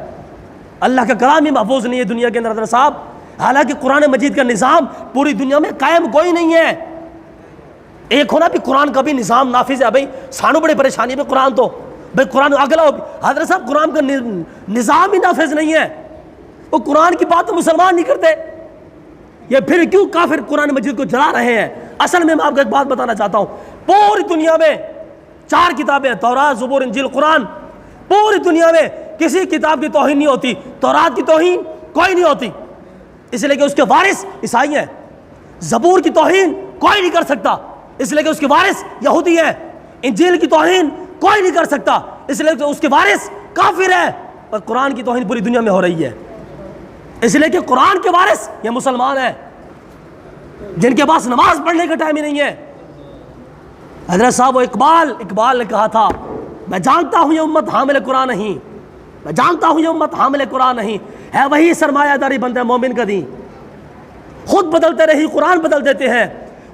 اللہ کا کلام ہی محفوظ نہیں ہے دنیا کے اندر حضرت صاحب۔ حالانکہ قرآن مجید کا نظام پوری دنیا میں قائم کوئی نہیں ہے۔ ایک ہونا بھی قرآن کا بھی نظام نافذ ہے، بھائی سانو بڑی پریشانی ہے قرآن تو بھائی قرآن اگلا ہو۔ حضرت صاحب قرآن کا نظام ہی نافذ نہیں ہے، وہ قرآن کی بات تو مسلمان نہیں کرتے، یہ پھر کیوں کافر قرآن مجید کو جلا رہے ہیں؟ اصل میں آپ کو ایک بات بتانا چاہتا ہوں، پوری دنیا میں 4 کتابیں، تورات، زبور، انجیل، قرآن، پوری دنیا میں کسی کتاب کی توہین نہیں ہوتی، تورات کی توہین کوئی نہیں ہوتی، اس لیے کہ اس کے وارث عیسائی ہیں۔ زبور کی توہین کوئی نہیں کر سکتا، اس لیے کہ اس کے وارث یہودی ہیں۔ انجیل کی توہین کوئی نہیں کر سکتا، اس لیے کہ اس کے وارث کافر ہے۔ اور قرآن کی توہین پوری دنیا میں ہو رہی ہے، اس لیے کہ قرآن کے وارث یہ مسلمان ہیں جن کے پاس نماز پڑھنے کا ٹائم ہی نہیں ہے۔ حضرت صاحب وہ اقبال نے کہا تھا، میں جانتا ہوں یہ امت حامل قرآن نہیں، میں جانتا ہوں یہ امت حامل قرآن نہیں، ہے وہی سرمایہ داری بندہ مومن کا دین، خود بدلتے رہی قرآن بدل دیتے ہیں،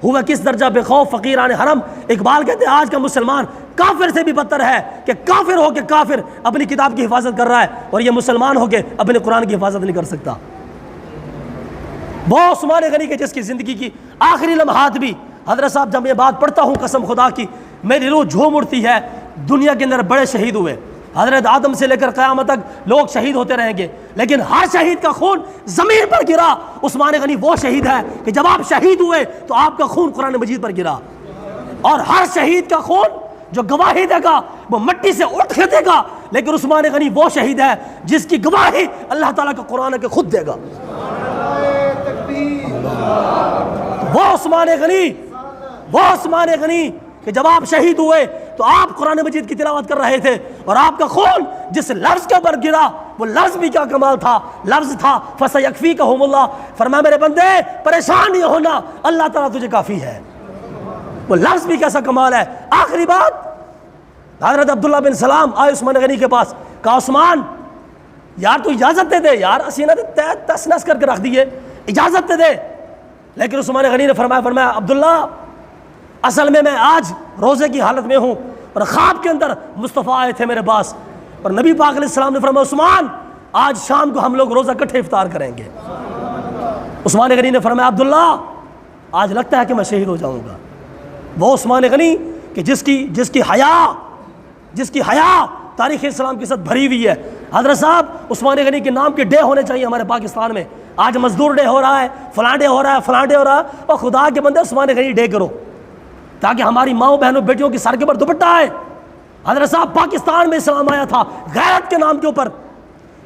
ہوا کس درجہ بے خوف فقیران حرم۔ اقبال کہتے ہیں آج کا مسلمان کافر سے بھی بدتر ہے، کہ کافر ہو کے کافر اپنی کتاب کی حفاظت کر رہا ہے، اور یہ مسلمان ہو کے اپنے قرآن کی حفاظت نہیں کر سکتا۔ وہ عثمان غنی کے جس کی زندگی کی آخری لمحات بھی، حضرت صاحب جب یہ بات پڑھتا ہوں قسم خدا کی میری روح جھوم اٹھتی ہے۔ دنیا کے اندر بڑے شہید ہوئے، حضرت آدم سے لے کر قیامت تک لوگ شہید ہوتے رہیں گے، لیکن ہر شہید کا خون زمین پر گرا۔ عثمان غنی وہ شہید ہے کہ جب آپ شہید ہوئے تو آپ کا خون قرآن مجید پر گرا، اور ہر شہید کا خون جو گواہی دے گا وہ مٹی سے اٹھ کے دے گا، لیکن عثمان غنی وہ شہید ہے جس کی گواہی اللہ تعالیٰ کا قرآن کے خود دے گا۔ وہ عثمان غنی کہ جب آپ شہید ہوئے تو آپ قرآن مجید کی تلاوت کر رہے تھے، اور آپ کا خون جس لفظ کے اوپر گرا وہ لفظ بھی کیا کمال تھا، لفظ تھا فَسَيَكْفِيكَهُمُ اللَّهُ، فرمایا میرے بندے پریشان نہیں ہونا، اللہ تعالیٰ تجھے کافی ہے۔ وہ لفظ بھی کیسا کمال ہے۔ آخری بات، حضرت عبداللہ بن سلام آئے عثمان غنی کے پاس، کہا عثمان یار تو اجازت دے دے یار، اسینہ تس نس کر کے رکھ دیے، اجازت دے دے۔ لیکن عثمان غنی نے فرمایا عبداللہ اصل میں آج روزے کی حالت میں ہوں، اور خواب کے اندر مصطفیٰ آئے تھے میرے پاس، اور نبی پاک علیہ السلام نے فرمایا عثمان آج شام کو ہم لوگ روزہ اکٹھے افطار کریں گے۔ عثمان غنی نے فرمایا عبداللہ آج لگتا ہے کہ میں شہید ہو جاؤں گا۔ وہ عثمان غنی کہ جس کی حیا تاریخ اسلام کے ساتھ بھری ہوئی ہے۔ حضرت صاحب عثمان غنی کے نام کے ڈے ہونے چاہیے ہمارے پاکستان میں۔ آج مزدور ڈے ہو رہا ہے، فلاں ڈے ہو رہا ہے، فلاں ڈے ہو رہا ہے، اور خدا کے بندے عثمان غنی ڈے کرو تاکہ ہماری ماؤں بہنوں بیٹیوں کی سر کے اوپر دوپٹہ آئے۔ حضرت صاحب پاکستان میں اسلام آیا تھا غیرت کے نام کے اوپر۔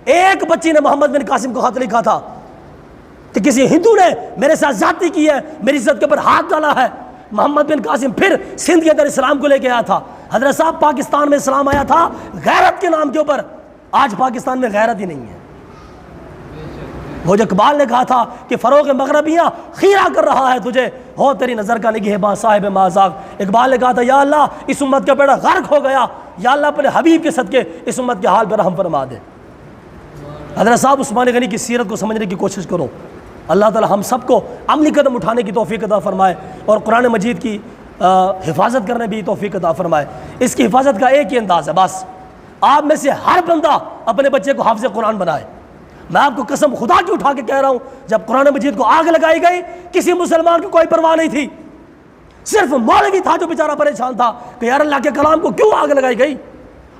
ایک بچی نے محمد بن قاسم کو خط لکھا تھا کہ کسی ہندو نے میرے ساتھ زیادتی کی ہے، میری عزت کے اوپر ہاتھ ڈالا ہے۔ محمد بن قاسم پھر سندھ کے اندر اسلام کو لے کے آیا تھا۔ حضرت صاحب پاکستان میں اسلام آیا تھا غیرت کے نام کے اوپر، آج پاکستان میں غیرت ہی نہیں ہے۔ وہ جو اقبال نے کہا تھا کہ فروغ مغربیاں خیرہ کر رہا ہے تجھے، ہو تیری نظر کا نگہباں صاحب مازاق۔ اقبال نے کہا تھا یا اللہ اس امت کا بیڑا غرق ہو گیا، یا اللہ اپنے حبیب کے صدقے اس امت کے حال پر رحم فرما دے۔ حضرت صاحب عثمان غنی کی سیرت کو سمجھنے کی کوشش کرو، اللہ تعالی ہم سب کو عملی قدم اٹھانے کی توفیق عطا فرمائے، اور قرآن مجید کی حفاظت کرنے بھی توفیق عطا فرمائے۔ اس کی حفاظت کا ایک ہی انداز ہے، بس آپ میں سے ہر بندہ اپنے بچے کو حافظ قرآن بنائے۔ میں آپ کو قسم خدا کی اٹھا کے کہہ رہا ہوں، جب قرآن مجید کو آگ لگائی گئی کسی مسلمان کی کوئی پرواہ نہیں تھی، صرف مولوی تھا جو بیچارہ پریشان تھا کہ یار اللہ کے کلام کو کیوں آگ لگائی گئی،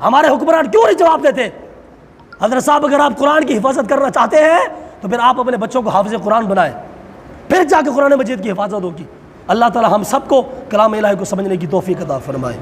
ہمارے حکمران کیوں نہیں جواب دیتے۔ حضرت صاحب اگر آپ قرآن کی حفاظت کرنا چاہتے ہیں تو پھر آپ اپنے بچوں کو حافظ قرآن بنائیں، پھر جا کے قرآن مجید کی حفاظت ہوگی۔ اللہ تعالی ہم سب کو کلام الہی کو سمجھنے کی توفیق عطا فرمائے۔